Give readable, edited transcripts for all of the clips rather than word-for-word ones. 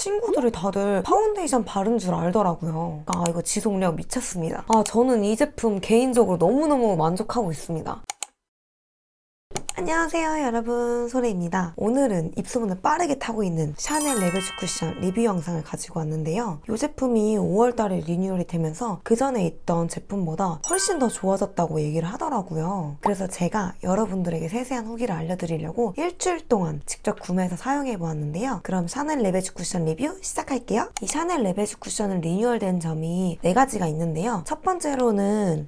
친구들이 다들 파운데이션 바른 줄 알더라고요. 아, 이거 지속력 미쳤습니다. 저는 이 제품 개인적으로 너무너무 만족하고 있습니다. 안녕하세요 여러분, 소래입니다. 오늘은 입소문을 빠르게 타고 있는 샤넬 레베즈 쿠션 리뷰 영상을 가지고 왔는데요. 이 제품이 5월달에 리뉴얼이 되면서 그 전에 있던 제품보다 훨씬 더 좋아졌다고 얘기를 하더라고요. 그래서 제가 여러분들에게 세세한 후기를 알려드리려고 일주일 동안 직접 구매해서 사용해보았는데요. 그럼 샤넬 레베즈 쿠션 리뷰 시작할게요. 이 샤넬 레베즈 쿠션은 리뉴얼된 점이 4가지가 있는데요. 첫 번째로는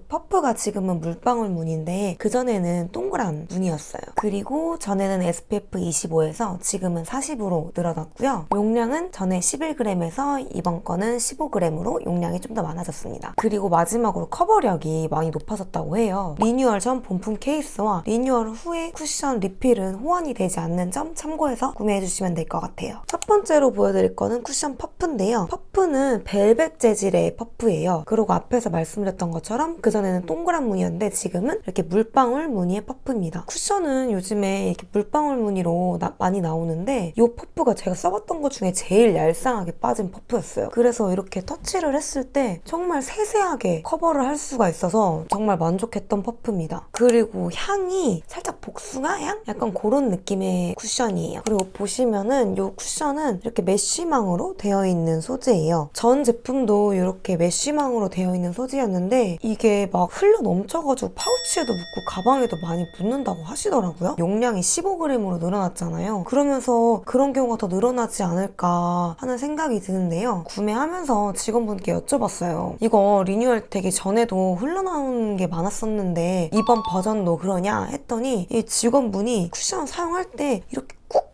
퍼프가 지금은 물방울 무늬인데 그전에는 동그란 무늬였어요. 그리고 전에는 SPF 25에서 지금은 40으로 늘어났고요. 용량은 전에 11g에서 이번 거는 15g으로 용량이 좀 더 많아졌습니다. 그리고 마지막으로 커버력이 많이 높아졌다고 해요. 리뉴얼 전 본품 케이스와 리뉴얼 후에 쿠션 리필은 호환이 되지 않는 점 참고해서 구매해주시면 될 것 같아요. 첫 번째로 보여드릴 거는 쿠션 퍼프인데요. 퍼프는 벨벳 재질의 퍼프예요. 그리고 앞에서 말씀드렸던 것처럼 그전에는 동그란 무늬였는데 지금은 이렇게 물방울 무늬의 퍼프입니다. 쿠션은 요즘에 이렇게 물방울 무늬로 많이 나오는데 이 퍼프가 제가 써봤던 것 중에 제일 얄쌍하게 빠진 퍼프였어요. 그래서 이렇게 터치를 했을 때 정말 세세하게 커버를 할 수가 있어서 정말 만족했던 퍼프입니다. 그리고 향이 살짝 복숭아 향? 약간 그런 느낌의 쿠션이에요. 그리고 보시면은 이 쿠션은 이렇게 메쉬망으로 되어 있는 소재예요. 전 제품도 이렇게 메쉬망으로 되어 있는 소재였는데 이게 막 흘러 넘쳐가지고 파우치에도 묻고 가방에도 많이 묻는다고 하시더라고요. 용량이 15g으로 늘어났잖아요. 그러면서 그런 경우가 더 늘어나지 않을까 하는 생각이 드는데요. 구매하면서 직원분께 여쭤봤어요. 이거 리뉴얼 되기 전에도 흘러나오는 게 많았었는데 이번 버전도 그러냐 했더니 이 직원분이 쿠션 사용할 때 이렇게 쿡쿡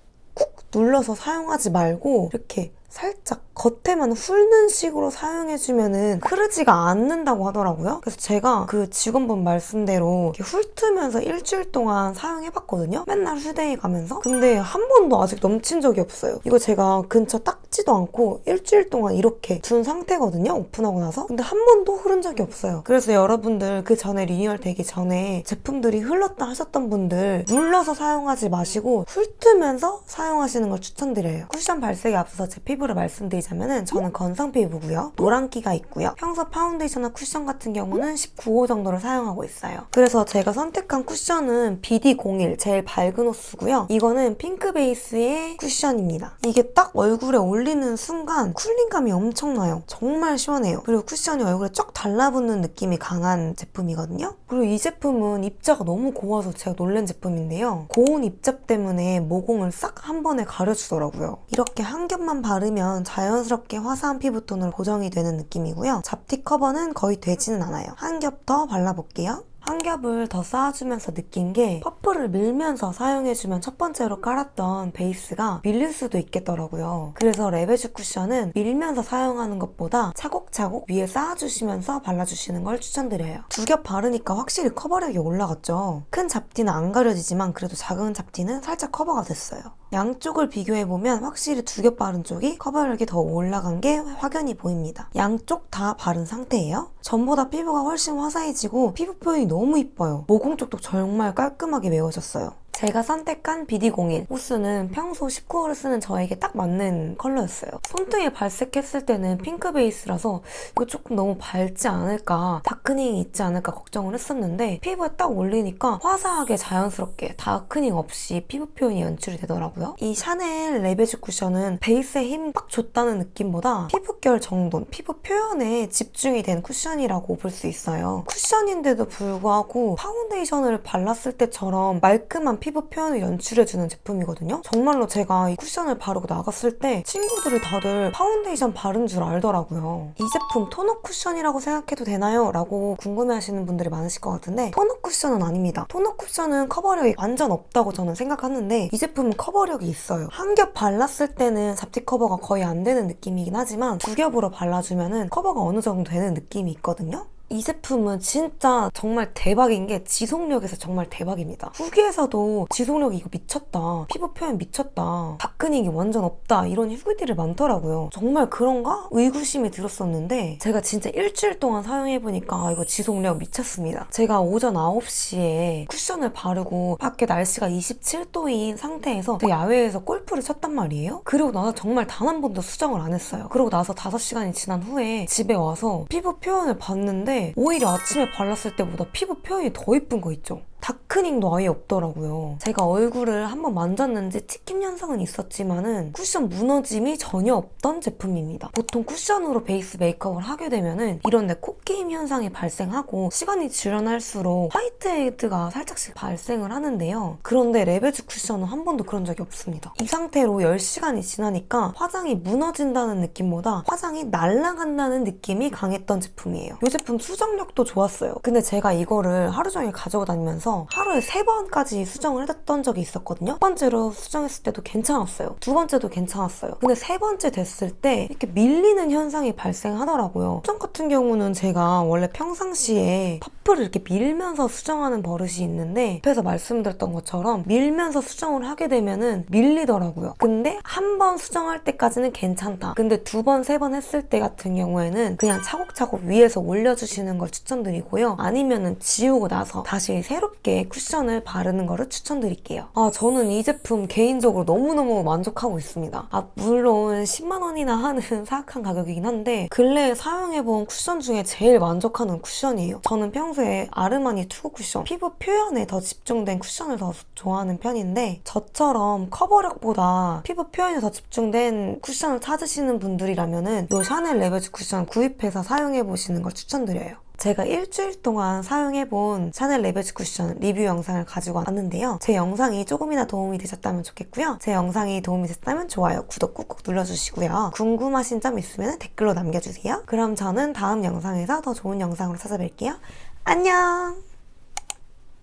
눌러서 사용하지 말고 이렇게 살짝 겉에만 훑는 식으로 사용해주면은 흐르지가 않는다고 하더라고요. 그래서 제가 그 직원분 말씀대로 이렇게 훑으면서 일주일 동안 사용해봤거든요. 맨날 휴대해 가면서. 근데 한 번도 아직 넘친 적이 없어요. 이거 제가 근처 닦지도 않고 일주일 동안 이렇게 둔 상태거든요. 오픈하고 나서. 근데 한 번도 흐른 적이 없어요. 그래서 여러분들 그 전에 리뉴얼 되기 전에 제품들이 흘렀다 하셨던 분들 눌러서 사용하지 마시고 훑으면서 사용하시는 걸 추천드려요. 쿠션 발색에 앞서서 제 피부를 말씀드리자면은 저는 건성 피부고요. 노란기가 있고요. 평소 파운데이션과 쿠션 같은 경우는 19호 정도를 사용하고 있어요. 그래서 제가 선택한 쿠션은 BD01 제일 밝은 호수고요. 이거는 핑크 베이스의 쿠션입니다. 이게 딱 얼굴에 올리는 순간 쿨링감이 엄청나요. 정말 시원해요. 그리고 쿠션이 얼굴에 쫙 달라붙는 느낌이 강한 제품이거든요. 그리고 이 제품은 입자가 너무 고와서 제가 놀란 제품인데요. 고운 입자 때문에 모공을 싹 한 번에 가려주더라고요. 이렇게 한 겹만 바르면 자연스럽게 화사한 피부톤으로 고정이 되는 느낌이고요. 잡티 커버는 거의 되지는 않아요. 한 겹 더 발라볼게요. 한 겹을 더 쌓아주면서 느낀 게 퍼프를 밀면서 사용해주면 첫 번째로 깔았던 베이스가 밀릴 수도 있겠더라고요. 그래서 레베즈 쿠션은 밀면서 사용하는 것보다 차곡차곡 위에 쌓아주시면서 발라주시는 걸 추천드려요. 2겹 바르니까 확실히 커버력이 올라갔죠. 큰 잡티는 안 가려지지만 그래도 작은 잡티는 살짝 커버가 됐어요. 양쪽을 비교해보면 확실히 2겹 바른 쪽이 커버력이 더 올라간 게 확연히 보입니다. 양쪽 다 바른 상태예요. 전보다 피부가 훨씬 화사해지고 피부 표현이 너무 이뻐요. 모공 쪽도 정말 깔끔하게 메워졌어요. 제가 선택한 BD01 호수는 평소 19호를 쓰는 저에게 딱 맞는 컬러였어요. 손등에 발색했을 때는 핑크 베이스라서 이거 조금 너무 밝지 않을까, 다크닝이 있지 않을까 걱정을 했었는데 피부에 딱 올리니까 화사하게 자연스럽게 다크닝 없이 피부 표현이 연출이 되더라고요. 이 샤넬 레베즈 쿠션은 베이스에 힘 빡 줬다는 느낌보다 피부결 정돈, 피부 표현에 집중이 된 쿠션이라고 볼 수 있어요. 쿠션인데도 불구하고 파운데이션을 발랐을 때처럼 말끔한 피부 표현을 연출해주는 제품이거든요. 정말로 제가 이 쿠션을 바르고 나갔을 때 친구들이 다들 파운데이션 바른 줄 알더라고요. 이 제품 톤업 쿠션이라고 생각해도 되나요? 라고 궁금해하시는 분들이 많으실 것 같은데 톤업 쿠션은 아닙니다. 톤업 쿠션은 커버력이 완전 없다고 저는 생각하는데 이 제품은 커버력이 있어요. 한 겹 발랐을 때는 잡티 커버가 거의 안 되는 느낌이긴 하지만 2겹으로 발라주면은 커버가 어느 정도 되는 느낌이 있거든요. 이 제품은 진짜 정말 대박인 게 지속력에서 정말 대박입니다. 후기에서도 지속력이 이거 미쳤다, 피부 표현 미쳤다, 다크닝이 완전 없다 이런 후기들이 많더라고요. 정말 그런가? 의구심이 들었었는데 제가 진짜 일주일 동안 사용해보니까 이거 지속력 미쳤습니다. 제가 오전 9시에 쿠션을 바르고 밖에 날씨가 27도인 상태에서 야외에서 골프를 쳤단 말이에요. 그리고 나서 정말 단 한 번도 수정을 안 했어요. 그러고 나서 5시간이 지난 후에 집에 와서 피부 표현을 봤는데 오히려 아침에 발랐을 때보다 피부 표현이 더 예쁜 거 있죠. 다크닝도 아예 없더라고요. 제가 얼굴을 한번 만졌는지 튀김 현상은 있었지만은 쿠션 무너짐이 전혀 없던 제품입니다. 보통 쿠션으로 베이스 메이크업을 하게 되면은 이런 데 콧게임 현상이 발생하고 시간이 지연할수록 화이트헤드가 살짝씩 발생을 하는데요. 그런데 레베즈 쿠션은 한 번도 그런 적이 없습니다. 이 상태로 10시간이 지나니까 화장이 무너진다는 느낌보다 화장이 날아간다는 느낌이 강했던 제품이에요. 이 제품 수정력도 좋았어요. 근데 제가 이거를 하루 종일 가지고 다니면서 하루에 3번까지 수정을 했던 적이 있었거든요. 첫 번째로 수정했을 때도 괜찮았어요. 두 번째도 괜찮았어요. 근데 세 번째 됐을 때 이렇게 밀리는 현상이 발생하더라고요. 수정 같은 경우는 제가 원래 평상시에 퍼프를 이렇게 밀면서 수정하는 버릇이 있는데 앞에서 말씀드렸던 것처럼 밀면서 수정을 하게 되면은 밀리더라고요. 근데 한 번 수정할 때까지는 괜찮다. 근데 두 번, 세 번 했을 때 같은 경우에는 그냥 차곡차곡 위에서 올려주시는 걸 추천드리고요. 아니면은 지우고 나서 다시 새롭게 쿠션을 바르는 거를 추천드릴게요. 저는 이 제품 개인적으로 너무너무 만족하고 있습니다. 물론 10만 원이나 하는 사악한 가격이긴 한데 근래에 사용해본 쿠션 중에 제일 만족하는 쿠션이에요. 저는 평소에 아르마니 투구 쿠션, 피부 표현에 더 집중된 쿠션을 더 좋아하는 편인데 저처럼 커버력보다 피부 표현에 더 집중된 쿠션을 찾으시는 분들이라면은 이 샤넬 레베즈 쿠션 구입해서 사용해보시는 걸 추천드려요. 제가 일주일 동안 사용해본 샤넬 레베즈 쿠션 리뷰 영상을 가지고 왔는데요. 제 영상이 조금이나 도움이 되셨다면 좋겠고요. 제 영상이 도움이 됐다면 좋아요, 구독 꾹꾹 눌러주시고요. 궁금하신 점 있으면 댓글로 남겨주세요. 그럼 저는 다음 영상에서 더 좋은 영상으로 찾아뵐게요. 안녕!